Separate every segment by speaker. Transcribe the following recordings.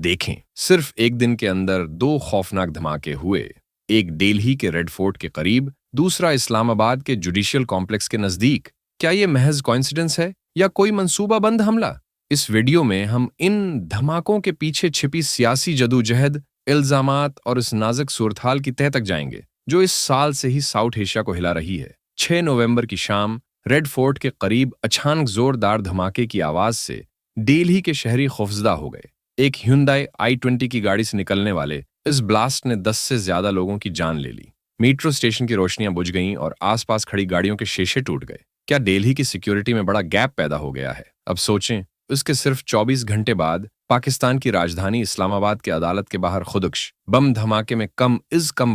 Speaker 1: देखें, सिर्फ एक दिन के अंदर 2 खौफनाक धमाके हुए। एक दिल्ली के रेड फोर्ट के करीब, दूसरा इस्लामाबाद के जुडिशियल कॉम्प्लेक्स के नजदीक। क्या ये महज कोइंसिडेंस है या कोई मंसूबाबंद हमला? इस वीडियो में हम इन धमाकों के पीछे छिपी सियासी जदोजहद, इल्जामात और इस नाजुक सूरत-हाल की तह तक जाएंगे जो इस साल से ही साउथ एशिया को हिला रही है। 6 नवंबर की शाम रेड फोर्ट के करीब अचानक जोरदार धमाके की आवाज से दिल्ली के शहरी खौफजदा हो गए। एक Hyundai i20 की गाड़ी से निकलने वाले इस ब्लास्ट ने 10 से ज्यादा लोगों की जान ले ली। मेट्रो स्टेशन की रोशनियां बुझ गईं और आसपास खड़ी गाड़ियों के शीशे टूट गए। क्या दिल्ली की सिक्योरिटी में बड़ा गैप पैदा हो गया है? अब सोचें, उसके सिर्फ 24 घंटे बाद पाकिस्तान की राजधानी इस्लामाबाद के अदालत के बाहर खुदकुश बम धमाके में कम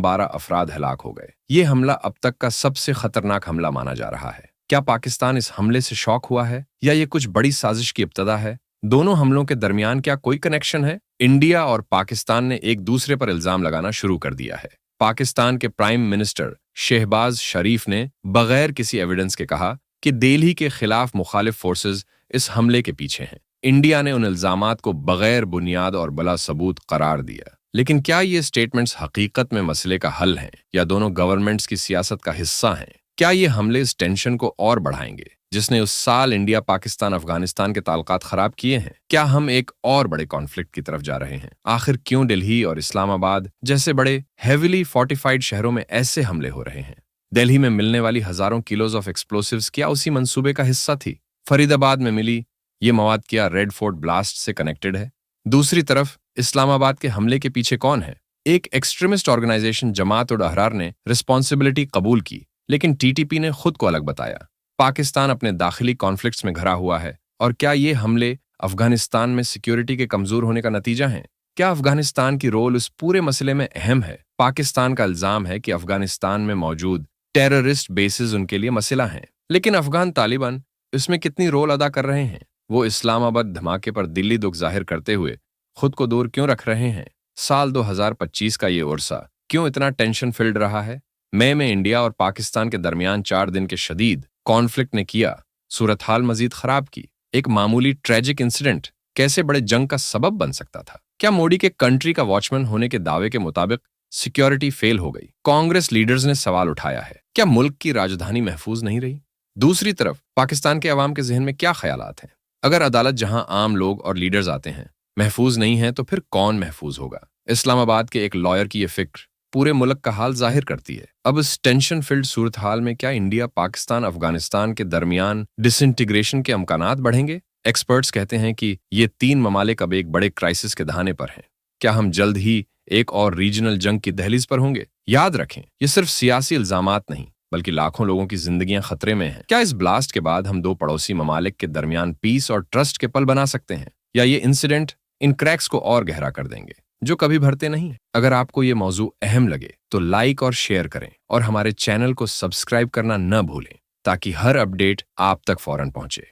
Speaker 1: 12 अफराद हलाक हो गए। ये हमला अब तक का सबसे खतरनाक हमला माना जा रहा है। क्या पाकिस्तान इस हमले से शॉक हुआ है या ये कुछ बड़ी साजिश की इब्तिदा है? दोनों हमलों के दरमियान क्या कोई कनेक्शन है? इंडिया और पाकिस्तान ने एक दूसरे पर इल्जाम लगाना शुरू कर दिया है। पाकिस्तान के प्राइम मिनिस्टर शहबाज शरीफ ने बगैर किसी एविडेंस के कहा कि दिल्ली के खिलाफ मुखालिफ फोर्सेस इस हमले के पीछे हैं। इंडिया ने उन इल्जामात को बगैर बुनियाद और बला सबूत करार दिया। लेकिन क्या ये स्टेटमेंट्स हकीकत में मसले का हल हैं या दोनों गवर्नमेंट्स की सियासत का हिस्सा हैं? क्या ये हमले इस टेंशन को और बढ़ाएंगे जिसने उस साल इंडिया, पाकिस्तान, अफगानिस्तान के ताल्लुकात खराब किए हैं? क्या हम एक और बड़े कॉन्फ्लिक्ट की तरफ जा रहे हैं? आखिर क्यों दिल्ली और इस्लामाबाद जैसे बड़े हेविली फोर्टिफाइड शहरों में ऐसे हमले हो रहे हैं? दिल्ली में मिलने वाली हजारों किलोज ऑफ एक्सप्लोसिव्स क्या उसी मंसूबे का हिस्सा थी? फरीदाबाद में मिली ये मवाद क्या रेड फोर्ट ब्लास्ट से कनेक्टेड है? दूसरी तरफ इस्लामाबाद के हमले के पीछे कौन है? एक एक्सट्रीमिस्ट ऑर्गेनाइजेशन जमात उल अहरार ने रिस्पॉन्सिबिलिटी कबूल की, लेकिन टीटीपी ने खुद को अलग बताया। पाकिस्तान अपने दाखिली कॉन्फ्लिक्ट्स में घिरा हुआ है। और क्या ये हमले अफगानिस्तान में सिक्योरिटी के कमजोर होने का नतीजा हैं? क्या अफगानिस्तान की रोल इस पूरे मसले में अहम है? पाकिस्तान का इल्जाम है कि अफगानिस्तान में मौजूद टेररिस्ट बेसिस उनके लिए मसला हैं, लेकिन अफगान तालिबान इसमें कितनी रोल अदा कर रहे हैं? वो इस्लामाबाद धमाके पर दिल्ली दुख जाहिर करते हुए खुद को दूर क्यों रख रहे हैं? साल 2025 का ये उर्सा क्यों इतना टेंशन फिल्ड रहा है? मई में इंडिया और पाकिस्तान के दरमियान 4 दिन के शदीद कॉन्फ्लिक्ट ने किया सूरत हाल मजीद खराब की। एक मामूली ट्रेजिक इंसिडेंट कैसे बड़े जंग का सबब बन सकता था? क्या मोदी के कंट्री का वॉचमैन होने के दावे के मुताबिक सिक्योरिटी फेल हो गई? कांग्रेस लीडर्स ने सवाल उठाया है, क्या मुल्क की राजधानी महफूज नहीं रही? दूसरी तरफ पाकिस्तान के अवाम के जहन में क्या ख्यालात हैं? अगर अदालत जहां आम लोग और लीडर्स आते हैं महफूज नहीं है तो फिर कौन महफूज होगा? इस्लामाबाद के एक लॉयर की यह फिक्र पूरे मुल्क का हाल जाहिर करती है। अब इस टेंशन फिल्ड सूरत हाल में क्या इंडिया, पाकिस्तान, अफगानिस्तान के दरमियान डिसइंटीग्रेशन के अमकानात बढ़ेंगे? एक्सपर्ट्स कहते हैं कि ये 3 ममालिक अब एक बड़े क्राइसिस के दहाने पर हैं। क्या हम जल्द ही एक और रीजनल जंग की दहलीज पर होंगे? याद रखें, ये सिर्फ सियासी इल्जामात नहीं बल्कि लाखों लोगों की जिंदगियां खतरे में हैं। क्या इस ब्लास्ट के बाद हम 2 पड़ोसी ममालिक के दरमियान पीस और ट्रस्ट के पल बना सकते हैं, या ये इंसिडेंट इन क्रैक्स को और गहरा कर देंगे जो कभी भरते नहीं? अगर आपको ये मौजू अहम लगे तो लाइक और शेयर करें और हमारे चैनल को सब्सक्राइब करना न भूलें ताकि हर अपडेट आप तक फौरन पहुंचे।